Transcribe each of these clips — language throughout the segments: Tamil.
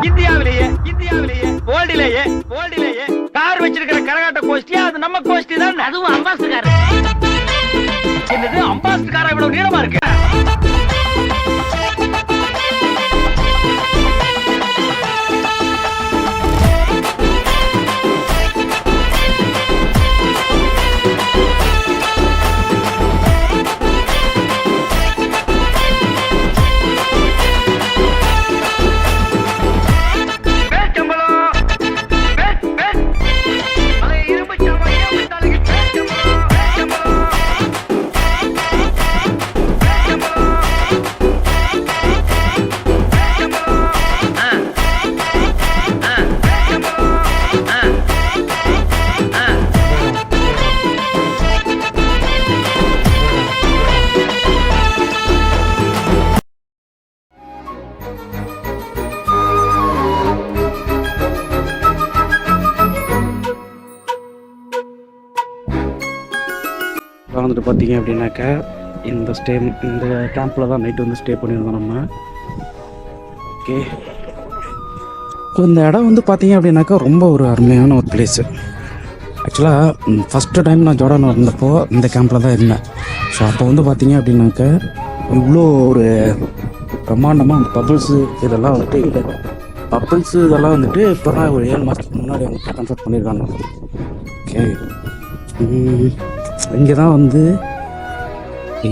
இந்தியாவிலேயே வேர்ல்டிலேயே கார் வச்சிருக்கிற கரகாட்ட கோஷ்டியா அது நம்ம கோஷ்டி தான். அதுவும் அம்பாஸ்டர் கார். என்னது அம்பாஸ்டர் காரா இவ்வளவு நீளமா இருக்கு? வந்துட்டு பார்த்தீங்க அப்படின்னாக்கா இந்த கேம்பில் தான் நைட்டு வந்து ஸ்டே பண்ணியிருந்தோம் நம்ம. ஓகே, இந்த இடம் வந்து பார்த்தீங்க அப்படின்னாக்கா ரொம்ப ஒரு அருமையான ஒரு பிளேஸு. ஆக்சுவலாக ஃபஸ்ட்டு டைம் நான் ஜோர்டான் இருந்தப்போ இந்த கேம்பில் தான் இருந்தேன். ஸோ அப்போ வந்து பார்த்தீங்க அப்படின்னாக்கா இவ்வளோ ஒரு பிரம்மாண்டமாக அந்த பபிள்ஸு இதெல்லாம் வந்துட்டு இதெல்லாம் வந்துட்டு இப்போ தான் ஒரு 7 மாதத்துக்கு முன்னாடி வந்துட்டு கன்ஸ்ட்ரக்ட் பண்ணியிருக்காங்க. ஓகே, இங்கே தான் வந்து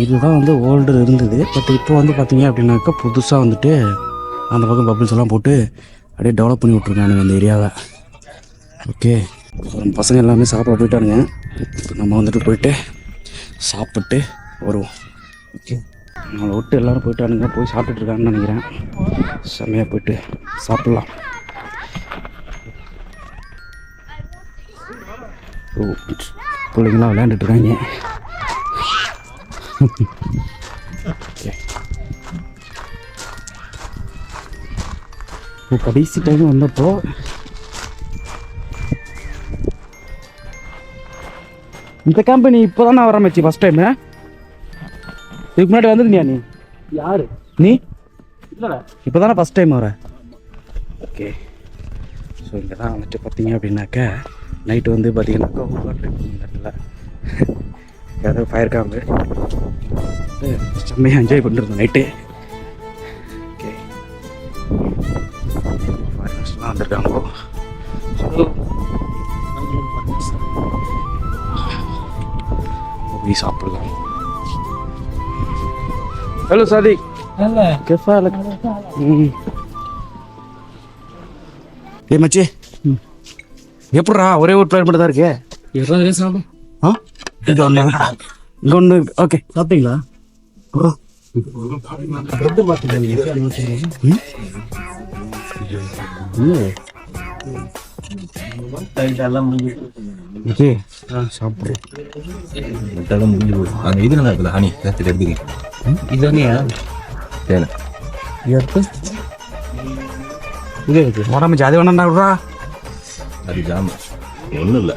இதுதான் வந்து ஓல்டு இருந்தது. பட் இப்போ வந்து பார்த்தீங்க அப்படின்னாக்கா புதுசாக வந்துட்டு அந்த பக்கம் பபிள்ஸ் எல்லாம் போட்டு அப்படியே டெவலப் பண்ணி விட்ருக்கானுங்க இந்த ஏரியாவை. ஓகே, நம்ம பசங்க எல்லாமே சாப்பிட போயிட்டானுங்க. நம்ம வந்துட்டு போயிட்டு சாப்பிட்டு வருவோம். ஓகே, நம்மளை விட்டு எல்லோரும் போயிட்டானுங்க, போய் சாப்பிட்டுட்ருக்காங்கன்னு நினைக்கிறேன். செம்மையாக போயிட்டு சாப்பிட்லாம். ஓ, பிள்ளைங்களாம் விளையாண்டுட்ருக்காங்க. இப்போ கடைசி டைம் வந்தப்போ இந்த கம்பெனி இப்போ தான் நான் வரமேச்சு ஃபஸ்ட் டைமு. இதுக்கு முன்னாடி வந்துருந்தியா நீ? யாரு நீ? இல்லை, இப்போ தானே ஃபஸ்ட் டைம் வர. ஓகே, ஸோ இங்கே தான் வந்துட்டு பார்த்தீங்க அப்படின்னாக்க நைட்டு வந்து பார்த்தீங்கன்னாக்கா ஏதாவது ஃபயர் காம்பு செம்மையாக என்ஜாய் பண்ணிருந்தோம் நைட்டு. ஓகே, ஃபாரினர்ஸ்லாம் வந்திருக்காங்க. போய் சாப்பிடலாம். ஹலோ சாதிக், கேஃபா ஏ மச்சி, எப்படா ஒரே ஒரு பிளான் மட்டும் தான் இருக்கே? ஆ, இது ஒன்று இங்கே ஒன்று. ஓகே, சாப்பிட்டீங்களா? ஓகே, சாப்பிட்றேன். இது நல்லா இருக்குல்ல ஹனி எடுத்துக்க. இது ஹனியா தேவை எடுத்து இது உடம்பு ஜாதி வேணாண்டா. அது ஜாம ஒன்றும் இல்லை,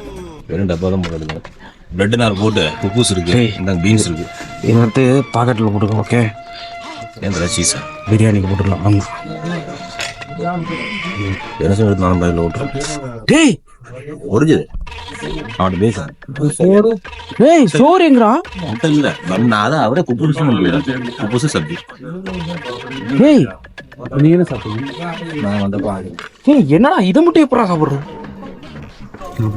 வெறும் டப்பா தான் போடுறது. பிரெட் நார் போட்டு குப்பூஸ் இருக்கு, இந்த பீன்ஸ் இருக்கு. இதை எடுத்து பாக்கெட்டில் போட்டுக்கோ. ஓகே, ஏன் சீஸா பிரியாணிக்கு போட்டுடலாம். ஆமாம், என்ன எடுத்து நான் பயில ஓட்டுறேன். டேய் ஒரிஜினல் அவன் பேச டேய் சோறுங்கிறா இல்லை நான் தான் அவரே குப்பூஸ் குப்பூஸ் சப்ஜி. டேய் நீ என்ன சாப்பிடுங்க? நான் வந்தப்போ ஏய் என்னடா இதை மட்டும் எப்படா சாப்பிட்றோம்?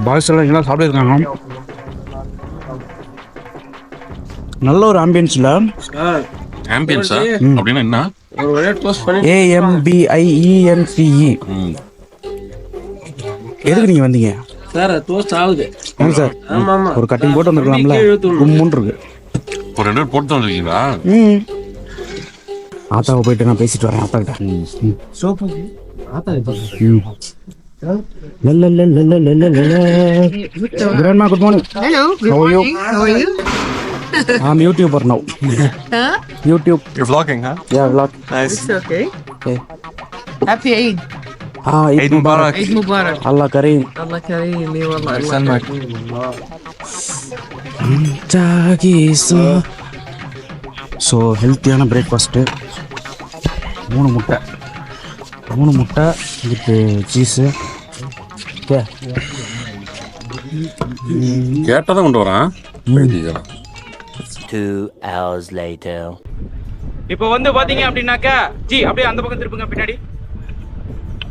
பாய்ஸ் எல்லாம் எங்கெல்லாம் சாப்பிட்டுருக்காங்க. நல்ல ஒரு ஆம்பியன்ஸ்ல. ஆம்பியன்ஸா அப்படின்னா என்ன? ஒரு வழியா க்ளோஸ் பண்ணி AMBIENCE. எதுக்கு நீங்க வந்தீங்க சார்? டோஸ்ட் ஆகுது. ஏன் சார்? ஒரு கட்டிங் போட்டு வந்துருக்கலாம்ல, கும்முன்னு இருக்கு. ஒரு 2 போட்டு வந்துருக்கீங்களா? ஆத்தாவை போயிட்டு நான் பேசிட்டு வரேன் ஆத்தா கிட்ட. சோப்பு ஆத்தா Grandma, good morning. Hello. How are you? How are you? I'm YouTuber now. Huh? YouTube. You're vlogging, huh? Yeah, vlog. Nice. It's okay. Okay. Happy Eid. Eid Mubarak. Eid Mubarak. Allah Kareem. Allah Kareem. Ya Allah. Selamat. So ஹெல்த்தியான பிரேக்ஃபாஸ்ட்டு 3 முட்டை. 3 முட்டை வித்து சீஸு. ஓகே, கேட்டதான் கொண்டு வரான். 2 hours later. இப்போ வந்து பார்த்தீங்க அப்படின்னாக்கா ஜி அப்படியே அந்த பக்கம் திருப்புங்க பின்னாடி.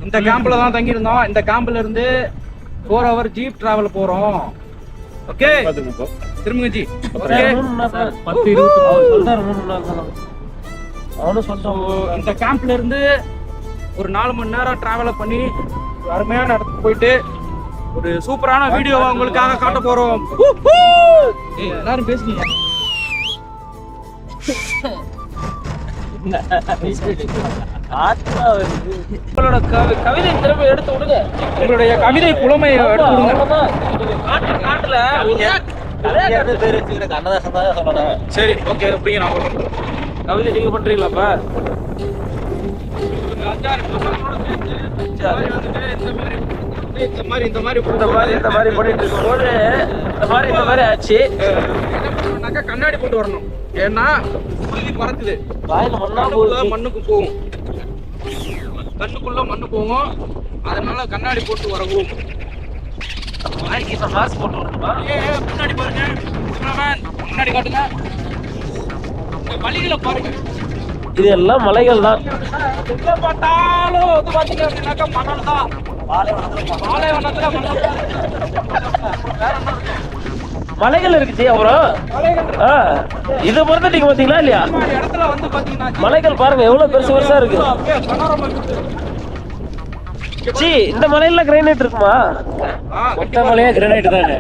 இந்த கேம்பில் தான் தங்கியிருந்தோம். இந்த கேம்பில் இருந்து 4 hour ஜீப் டிராவல் போகிறோம். ஓகே, திரும்புங்க ஜி. ஓகே, இந்த கேம்ப்ல இருந்து ஒரு 4 மணி நேரம் டிராவல் பண்ணி ஒரு அருமையான இடத்துக்கு போயிட்டு ஒரு சூப்பரான வீடியோவை உங்களுக்காக காட்ட போறோம். எல்லாரும் பேசுறீங்க. உங்களோட கவிதை திறமை எடுத்து விடுங்க. உங்களுடைய கவிதை புலமையை எடுத்து விடுங்க. சரி, ஓகே, அப்படிங்க. நான் கவிதை நீங்க பண்றீங்களாப்பா? இந்த மாதிரி பண்ணிட்டு இருக்கும்போது இந்த மாதிரி ஆச்சு. கண்ணாடி போட்டு வரணும். ஏன்னா பறக்குது, மண்ணுக்கு போகும், கண்ணுக்குள்ள மண்ணு போகும். அதனால கண்ணாடி போட்டு வரவும். முன்னாடி பாருங்க, முன்னாடி காட்டுங்க. வழிகளை பாருங்க. இது எல்லாம் மலைகள் தான். பார்த்தாலும் வந்து பாத்தீங்க அப்படின்னாக்கா மணல் தான். பாலைவனத்துல மலைகள் இருக்குச்சு. அப்புறம் இது மறந்துட்டீங்க பாத்தீங்களா இல்லையா? இடத்துல வந்து பாத்தீங்கன்னா மலைகள் பாருங்க எவ்வளவு பெருசு பெருசா இருக்கு. சி, இந்த மலையில கிரானைட் இருக்குமா? மொத்த மலையா கிரானைட் தானே.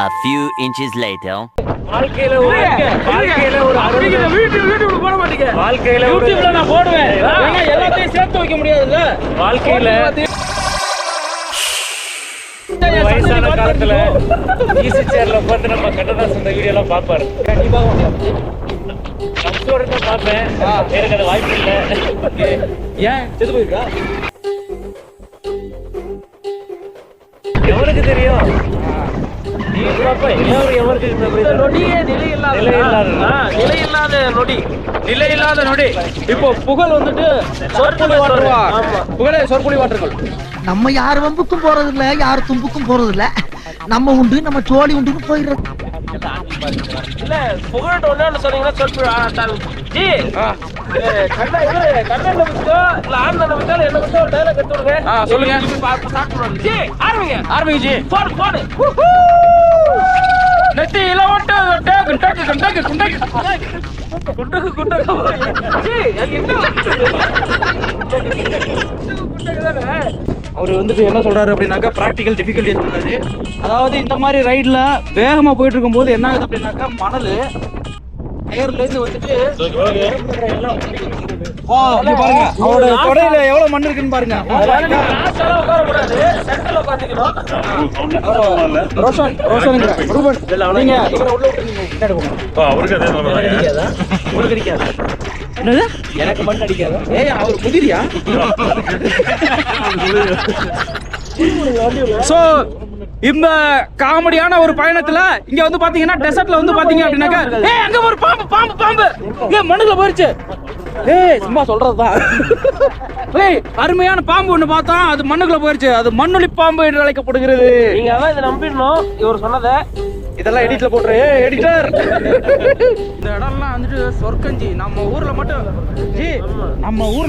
A few inches later. வாழ்க்கையில ஒரு வீடியோ போட மாட்டீங்க. வாழ்க்கையில யூடியூப்ல நான் போடுவேன். ஏன்னா எல்லாத்தையும் சேர்த்து வைக்க முடியாதுல்ல. வாழ்க்கையில வயசான காலத்துல ஈஸி சேர்ல உட்காந்து நம்ம கட்டதாஸ் இந்த வீடியோ எல்லாம் பாப்பாரு. நீ பார்க்க முடியாது. கஷ்டம் பார்ப்பேன். எனக்கு அது வாய்ப்பு இல்லை. ஏன் செத்து போயிருக்கா? எவனுக்கு தெரியும்? நிலையில்லாத நொடி. இப்போ புகழ் வந்துட்டு சொற்பொழி வாட்டர்கள். நம்ம யார் வம்புக்கும் போறது இல்ல, யார் தும்புக்கும் போறது இல்ல. நம்ம உண்டு, நம்ம சோழி உண்டுன்னு போயிடுறது. இல்ல புகழ்ட்ட ஒண்ணு சொன்னீங்கன்னா சொல்லுங்க. ஆரம்பிங்க ஜி. நெத்தியில ஓட்டு அவர் வந்துட்டு என்ன சொல்றாரு அப்படின்னாக்கா பிராக்டிக்கல் டிஃபிகல்ட்டி சொல்றாரு. அதாவது இந்த மாதிரி ரைட்ல வேகமா போயிட்டு இருக்கும் போது என்ன ஆகுது அப்படின்னாக்கா மணல் டயர்ல இருந்து வந்துட்டு பாருங்க அவரோட தொடையில எவ்வளவு மண் இருக்குன்னு பாருங்க. எனக்கு மண் அடிக்காதா? ஏய், அவர் குதிரியா? சோ இந்த காமெடியான ஒரு பயணத்துல இங்க வந்து பாத்தீங்கன்னா டெசர்ட்ல வந்து பாத்தீங்க அப்படின்னாக்கா அங்க ஒரு பாம்பு இங்க மண்ணுல போயிருச்சு. சும்மா சொல்றதுதான். அருமையான பாம்பு ஒண்ணு பார்த்தோம், அது மண்ணுக்குள்ள போயிருச்சு. அது மண்ணுளி பாம்பு என்று அழைக்கப்படுகிறது. நீங்க அதான் இதை நம்பிடணும். இவர் சொன்னதை இதெல்லாம் எடிட்ல போட்டுரு. எடிட்டர், இந்த இடம்லாம் வந்துட்டு சொர்க்கஞ்சி. நம்ம ஊர்ல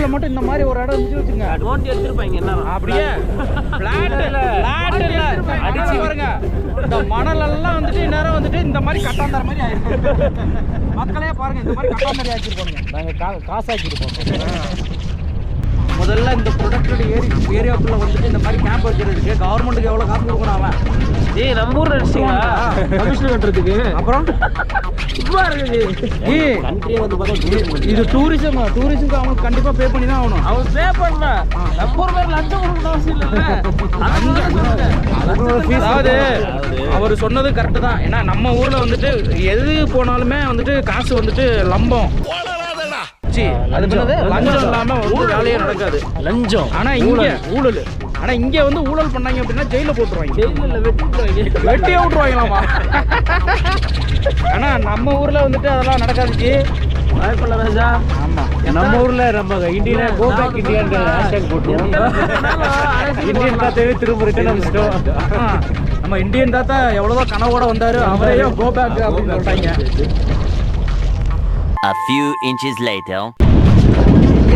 மட்டும் இந்த மாதிரி ஒரு இடம் இருந்துச்சு வச்சுங்க. அட்வான்டேஜ் எடுத்துருப்பாங்க. என்ன அப்படியே அடிச்சு பாருங்க. இந்த மணல் எல்லாம் வந்துட்டு நேரம் வந்துட்டு இந்த மாதிரி கட்டாந்தர மாதிரி ஆயிருக்கு. மக்களே பாருங்க, இந்த மாதிரி கட்டாந்தரை ஆக்கிருப்பாங்க. நாங்க காசாக்கிருப்போம். முதல்ல இந்த ப்ரொடக்டட் ஏரியாக்குள்ள வந்துட்டு இந்த மாதிரி கேம்ப் வைக்கிறதுக்கு கவர்மெண்ட்டுக்கு எவ்வளவு காசு கொடுக்கணும் அவன்? நம்ம ஊர்ல கமிஷன் கட்டுறதுக்கு. அப்புறம் இது டூரிசம்க்கு அவனுக்கு கண்டிப்பா பே பண்ணி தான் ஆகணும். அவன் பே பண்ணல, நம்ம ஊர் பேர் லஞ்சம் கொடுக்கணும் அவசியம் இல்ல. அதாவது அவர் சொன்னது கரெக்ட் தான். ஏன்னா நம்ம ஊர்ல வந்துட்டு எது போனாலுமே வந்துட்டு காசு வந்துட்டு லம்பம், அது என்னது லஞ்சம் இல்லாம ஒரு வேலையே நடக்காது. லஞ்சம். ஆனா இங்க ஊழல். ஆனா இங்க வந்து ஊழல் பண்ணாங்க அப்படின்னா ஜெயில போட்டுருவாங்க. ஜெயில வெட்டியே விட்டுருவாங்களாமா. ஆனா நம்ம ஊர்ல வந்துட்டு அதெல்லாம் நடக்காதுச்சு. வாய்ப்பில்ல ராஜா. ஆமா, நம்ம ஊர்ல நம்ம Indian go back Indian hashtag போட்டுருவோம். இந்தியன் தாத்தாவே திரும்ப ரிட்டர்ன் அனுப்பிச்சிட்டோம். நம்ம இந்தியன் தாத்தா எவ்வளவோ கனவோட வந்தாரு, அவரையே கோ பேக் அப்படின்னு சொல்லிட்டாங்க. A few inches later.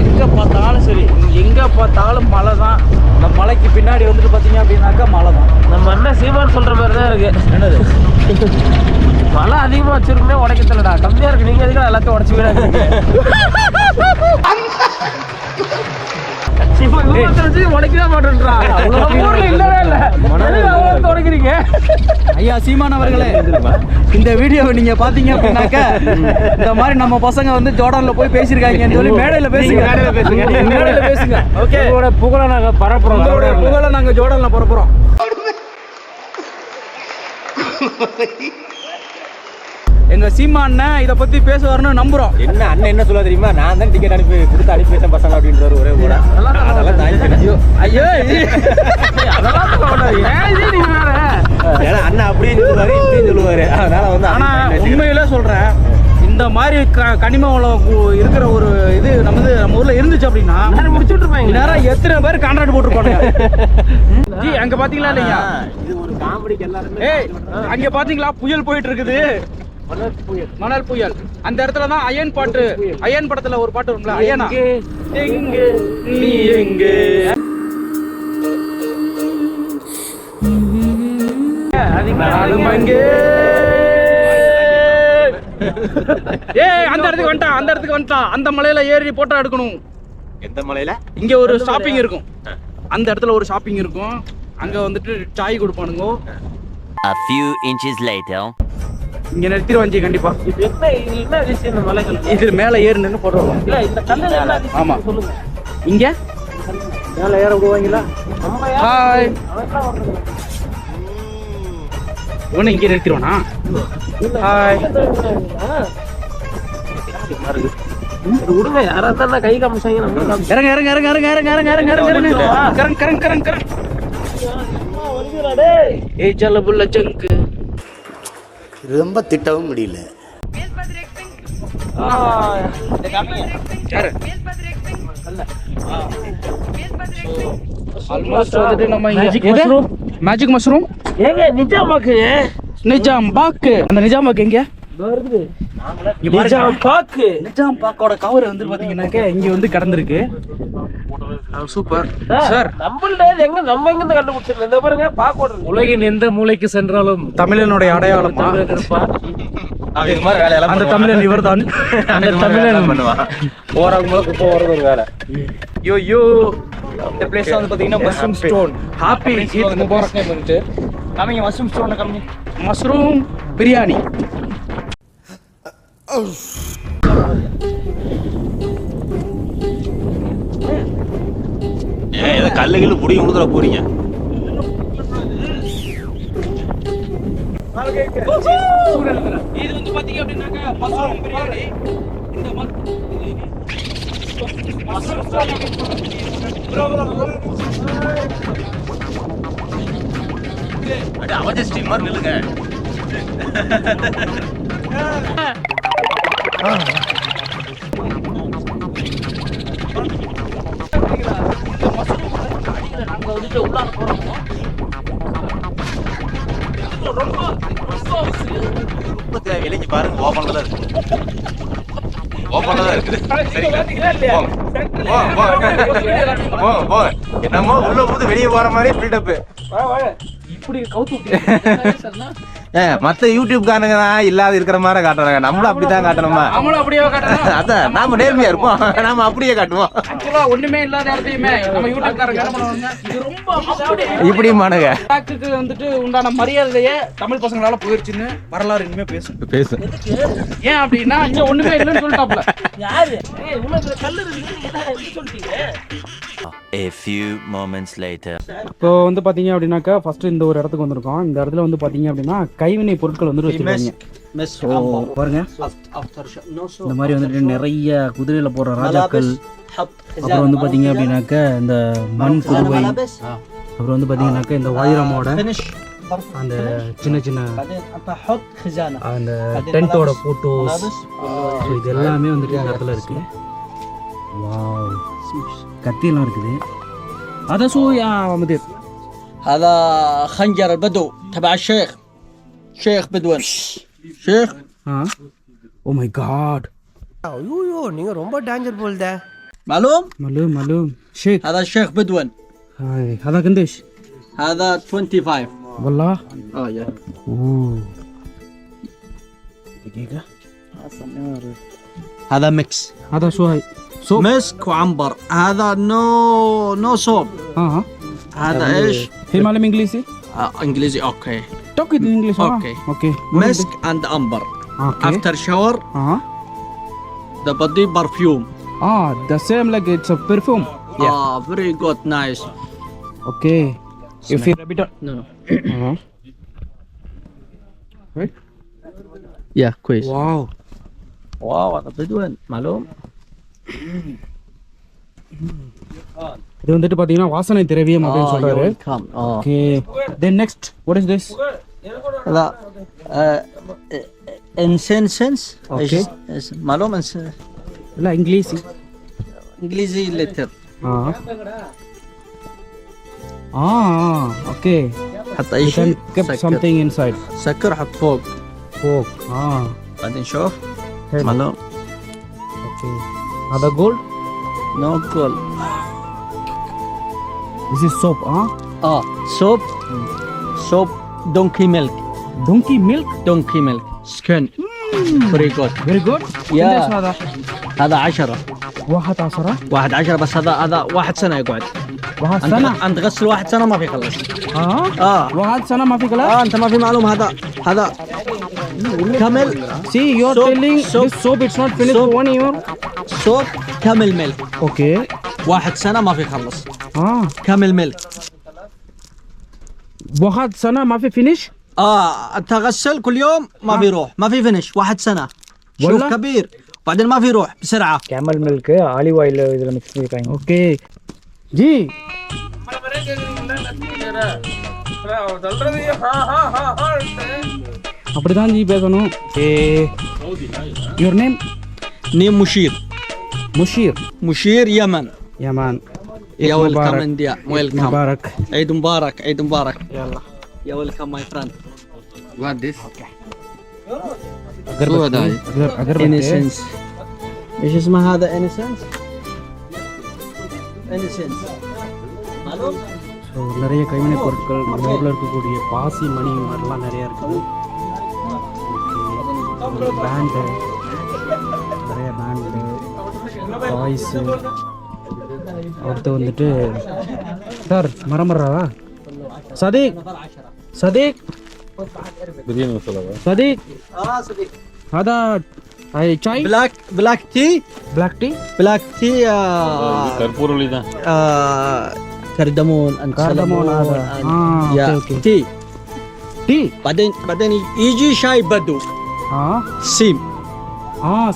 எங்க பார்த்தாலும் சரி, எங்க பார்த்தாலும் மழை தான். இந்த மலைக்கு பின்னாடி வந்துட்டு பாத்தீங்க அப்படின்னாக்கா மழை தான். நம்ம அண்ணன் சீமான் சொல்ற மாதிரி தான் இருக்கு. என்னது மழை அதிகமா வச்சிருக்கே உடைக்க தெரியலடா, கம்மியா இருக்கு. நீங்க எதுக்கு எல்லாத்தையும் உடச்சு விடாது? உடைக்கவே மாட்டேன்றா. ஊர்ல இல்லவே இல்ல, உடைக்கிறீங்க. ஐயா சீமான் அவர்களே, இந்த வீடியோவை நீங்க பாத்தீங்க அப்படின்னாக்க இந்த மாதிரி நம்ம பசங்க வந்து ஜோர்டான்ல போய் பேசியிருக்காங்கன்னு சொல்லி மேடையில பேசுங்க. மேடையில பேசுங்க. ஓகே, புகழ நாங்க பரப்புறோம். புகழ நாங்க ஜோர்டான்ல பரப்புறோம். எங்க சீமான் இத பத்தி பேசுவாருன்னு நம்புறோம். என்ன அண்ணன் என்ன சொல்ல தெரியுமா? நான் தான் டிக்கெட் அனுப்பி கொடுத்து அனுப்பி வச்சேன் பசங்க அப்படின்றாரு ஒரே கூட. அதெல்லாம் தாங்கிக்கிறேன். ஐயோ ஏன்னா அண்ணன் அப்படியே சொல்லுவாரு, இப்படியும் சொல்லுவாரு. அதனால வந்து ஆனா உண்மையில சொல்றேன், இந்த மாதிரி கனிம வளம் இருக்கிற ஒரு இது நம்ம ஊர்ல இருந்துச்சு அப்படின்னா முடிச்சுட்டு இருப்பாங்க. நேரம் எத்தனை பேர் கான்ட்ராக்ட் போட்டுருப்பாங்க. ஜி அங்க பாத்தீங்களா இல்லையா? இது ஒரு காமெடிக்கு எல்லாருமே. ஏய் அங்க பாத்தீங்களா புயல் போயிட்டு இருக்குது, மணல் புயல். அந்த இடத்துல தான் அயன் பாட்டு, அயன் படத்துல ஒரு பாட்டு வரும்ல, அயனா எங்க நீ எங்க. ஏய் அந்த இடத்துக்கு வந்துட்டான், அந்த இடத்துக்கு வந்துட்டான். அந்த மலையில ஏறி போட்டோ எடுக்கணும். எந்த மலையில? இங்க ஒரு ஷாப்பிங் இருக்கும், அந்த இடத்துல ஒரு ஷாப்பிங் இருக்கும். அங்க வந்துட்டு Sai கொடுப்பானுங்க. A few inches later. இங்க நிறுத்திடுவாங்க கண்டிப்பா. என்ன விஷயம் இந்த மலைகள்? இது மேல ஏறி நின்று போடுறோம். இல்ல இந்த கல்லுல என்ன விஷயம் ஆமா சொல்லுங்க. இங்க மேல ஏற விடுவாங்களா? ஹாய் இவனை இங்க நிறுத்திடுவானா? ஹாய் விடுங்க, யாராவது தான் கை காமிச்சாங்க. இறங்க இறங்க இறங்க இறங்க இறங்க இறங்க இறங்க இறங்க கரங் கரங் கரங் கரங். ஏய் சல்ல புள்ள ஜங்கு. ரொம்ப திட்டவும் முடியல. யாரு? ஆல்மோஸ்ட் வந்துட்டு நம்ம மேஜிக் மஷ்ரூம். ஏங்க நிஜாமாக்கு, நிஜாம் பாக்கு. அந்த நிஜாம் பாக்கு எங்க? நிஜாம் பாக்கு. நிஜாம் பாக்கோட கவர் வந்து பாத்தீங்கன்னாக்க இங்க வந்து கடந்திருக்கு. Super sir. நம்மள எங்க நம்ம எங்க இருந்து கண்டுபிடிச்சிருக்கோம்? இந்த பாருங்க பாக்கோட. உலகின் எந்த மூலைக்கு சென்றாலும் தமிழனுடைய அடையாளம் அந்த தமிழன் இவர்தான். அந்த தமிழன் பண்ணுவான். போறவங்களுக்கு இப்போ வரது ஒரு வேலை. யோ யோ இந்த பிளேஸ் வந்து பாத்தீங்கன்னா mushroom stone. Happy Eid Mubarak. வந்துட்டு காமிங்க மஷ்ரூம் ஸ்டோன் காமிங்க. மஷ்ரூம் பிரியாணி. ஏன் ஏதோ கல்லுகில் புடி உழுதுற போறீங்க? இது வந்து பாத்தீங்க அப்படின்னாக்க மஷ்ரூம் பிரியாணி. இந்த அவஜ ஸ்டீம் மாதிரி நில்லுங்க. விலைக்கு பாருங்க, ஓபன்ல தான் இருக்கு. ஓபன்ல தான் இருக்குது. என்னமோ உள்ள போது வெளியே போற மாதிரி பில்டப். இப்படி கவுத்து மத்த யூடியூப் காரங்க தான் இல்லாத இருக்கிற மாதிரி காட்டுறாங்க, நம்மளும் அப்படிதான் காட்டணுமா? நம்மளும் அப்படியே காட்டணும். அதான் நாம நேர்மையா இருப்போம், நாம அப்படியே காட்டுவோம். ஆக்சுவலா ஒண்ணுமே இல்லாத இடத்தையுமே நம்ம யூடியூப் காரங்க என்ன பண்ணுவாங்க, இது ரொம்ப இப்படி மானுங்க டாக்குக்கு வந்துட்டு உண்டான மரியாதையே தமிழ் பசங்களால போயிருச்சுன்னு வரலாறு இனிமே பேசு. ஏன் அப்படின்னா இங்க ஒண்ணுமே இல்லைன்னு சொல்லிட்டாப்ல. யாரு உலகத்துல கல்லு இருக்கு சொல்லிட்டீங்க. A few moments later. இப்போ வந்து பாத்தீங்க அப்படின்னாக்கா ஃபர்ஸ்ட் இந்த ஒரு இடத்துக்கு வந்திருக்கோம். இந்த இடத்துல வந்து பாத்தீங்க அப்படின்னா கைவினை பொருட்கள் வந்து வச்சிருக்காங்க. பாருங்க இந்த மாதிரி வந்துட்டு நிறைய குதிரையில போற ராஜாக்கள், அப்புறம் வந்து பாத்தீங்க அப்படின்னாக்கா இந்த மண் குருவை, அப்புறம் வந்து பாத்தீங்கன்னாக்கா இந்த வைரமோட அந்த சின்ன சின்ன அந்த டென்ட்டோட போட்டோஸ், இது எல்லாமே வந்துட்டு இந்த இடத்துல இருக்கு. வாவ், கத்தியெல்லாம் இருக்குது. هذا شو يا مدير؟ هذا خنجر البدو تبع الشيخ، شيخ بدون شيخ. Oh my god. ஐயோ நீங்க ரொம்ப danger போல்தே. معلوم معلوم شيخ. هذا الشيخ بدون. هاي هذا قديش؟ هذا 25 والله. يا اوه دقيقة. هذا ميكس. هذا شو هاي؟ صوب مسك وعنبر. هذا نو صوب. هذا ايش؟ في معلم انجليزي؟ انجليزي اوكي. توك انجليزي. اوكي. مسك and amber. Okay. After shower the body perfume. The same like it's a perfume. Very good, nice. Okay. If you rabbit No. Right? Yeah, كويس. Wow. هذا بدون معلوم. இது வந்துட்டு பாத்தீங்கன்னா வாசனை திரவியம் அப்படின்னு சொல்றாரு. Okay, then next what is this? هذا incense. Okay. معلوم لا انجليزي. انجليزي لتر. اوكي. حط اي شيء. keep something inside. سكر حط فوق. بعدين شوف. معلوم. اوكي. هذا gold. No gold. This is soap. Soap donkey milk. Donkey milk. Donkey milk. Skin. Very good. Very good. Yeah. هذا 10. 11. 11 بس هذا 1 سنة يقعد. 1 سنة. أنت تغسل 1 سنة ما في خلص. 1 سنة ما في كلام. أنت ما في معلوم. هذا كامل. See, you're telling this soap it's not finished for 1 year. soap كامل ملك. Okay. 1 سنة ما في خلص. كامل ملك. 1 سنة ما في finish. أنت غسل كل يوم ما في روح، ما في فينش. 1 سنة. شوف كبير. بعدين ما في روح بسرعة. camel milk olive oil இதுல mix பண்ணிருக்காங்க. Okay. जी. அப்படிதான் ஜி பேசணும். your name? نيم مشير. مشير يمن. يا ويلكم انديا. ويلكم. مبارك. عيد مبارك. يلا. يا ويلكم ماي فريند. What this? अगरबत्ती. Innocence. ايش اسمه هذا؟ Innocence. நிறைய கைவினை பொருட்கள் நம்ம ஊர்ல இருக்கக்கூடிய பாசி மணி மாதிரிலாம் நிறைய இருக்குது. பேண்டு, நிறைய பேண்டு, டாய்ஸு. அடுத்து வந்துட்டு சார் மரமர்றாவா? சதீக் பிரியாணி மசாலாவா? صديق هذا شاي بلاك تي. بلاك تي. கற்பூரவள்ளி தான். كردمون. كردمون هذا. اوكي. تي. بعدين يجي شاي بدو. سيم.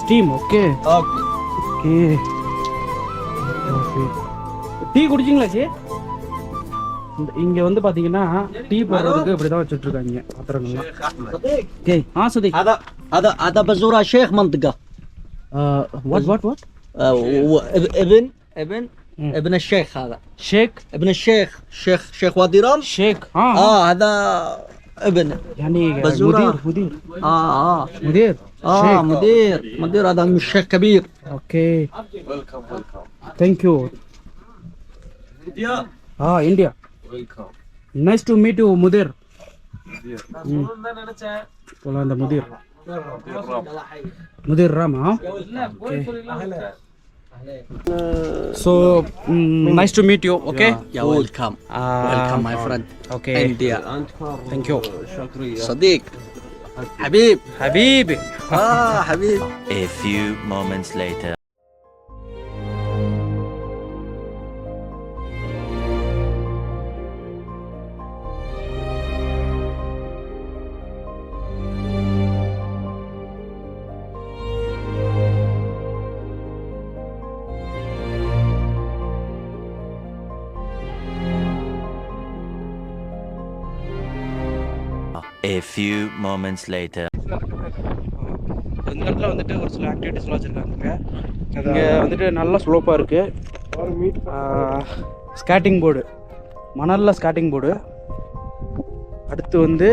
ஸ்டீம். ஓகே. டீ குடிச்சிங்களா ஜி? இங்க வந்து பாத்தீங்கன்னா டீ போடுறதுக்கு இப்படிதான் வச்சிட்டு இருக்காங்க பாத்திரங்கள்லாம். Okay. صديق هذا بزورة شيخ منطقة. what ابن الشيخ. هذا شيخ. ابن الشيخ. شيخ وادي رام. شيخ. هذا ابن يعني بزورة. مدير. مدير. هذا مش شيخ كبير. اوكي. ثانك يو. India. Nice to meet you, Mudir. போலாம் அந்த முதிர் Rama. So nice to meet you. Okay. Yeah, welcome. Welcome, my friend. Okay. India. Thank you. Sadiq. Habib. Habib. Habib. A few moments later. A few moments later. இந்த இடத்துல வந்துட்டு ஒரு சில ஆக்டிவிட்டிஸ்லாம் வச்சுருக்காங்க. இங்கே வந்துட்டு நல்ல ஸ்லோப்பாக இருக்குது. ஸ்கேட்டிங் போர்டு, மணலில் ஸ்கேட்டிங் போர்டு. அடுத்து வந்து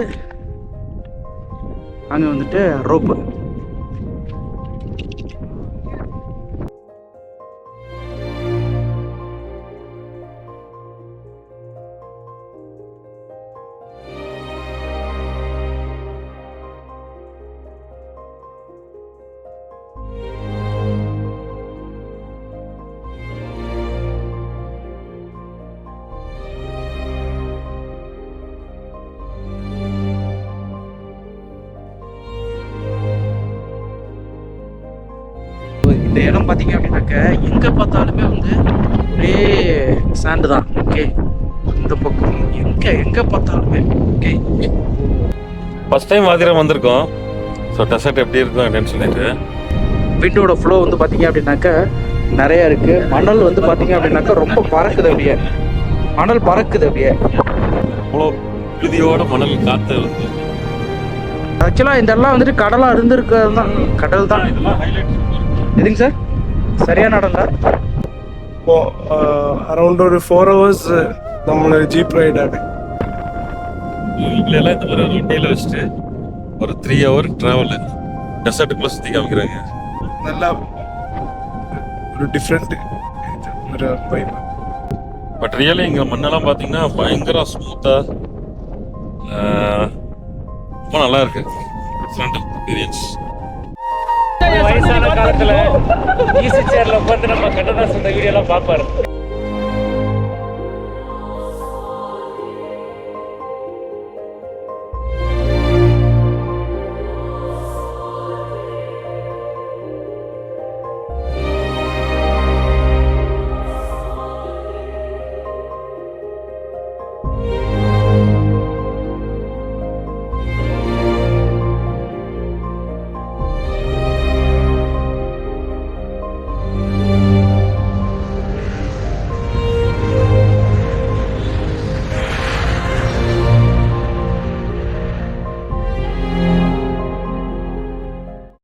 அங்கே வந்துட்டு ரோப்பு. இந்த இடம் பார்த்தீங்க அப்படின்னாக்க எங்கே பார்த்தாலுமே வந்து ஒரே சாண்டு தான். ஓகே, இந்த பக்கம் எங்கே பார்த்தாலுமே. ஓகே, ஃபர்ஸ்ட் டைம் வாதிரம் வந்திருக்கோம். ஸோ டெசர்ட் எப்படி இருக்கும் அப்படின்னு சொல்லிட்டு விண்டோட ஃப்ளோ வந்து பார்த்தீங்க அப்படின்னாக்க நிறையா இருக்குது. மணல் வந்து பார்த்தீங்க அப்படின்னாக்க ரொம்ப பறக்குது, அப்படியே மணல் பறக்குது அப்படியே. அவ்வளோ விதியோட மணல் காற்று வந்து ஆக்சுவலாக இந்த இடம்லாம் வந்துட்டு கடலாக இருந்திருக்கிறது தான், கடல் தான். எதுங்க சார் சரியான இடம்ல? அரௌண்ட் ஒரு 4 hours நம்மளோட ஜீப் ரைட் ஆடு. வீட்டிலலாம் இந்த மாதிரி ஒரு வண்டியில் வச்சுட்டு ஒரு 3 hour ட்ராவல் டெசர்ட்டுக்குள்ளே சுற்றி காமிக்கிறாங்க. நல்லா ஒரு டிஃப்ரெண்ட் ஒரு வைப். பட் ரியலி இங்கே மண்ணெல்லாம் பார்த்தீங்கன்னா பயங்கர ஸ்மூத்தாக ரொம்ப நல்லா இருக்கு. Different experience. வயசான காலத்துல ஈசி சேர்ல உட்காந்து நம்ம கண்ணதாசன் இந்த வீடியோலாம் பார்ப்பாரு.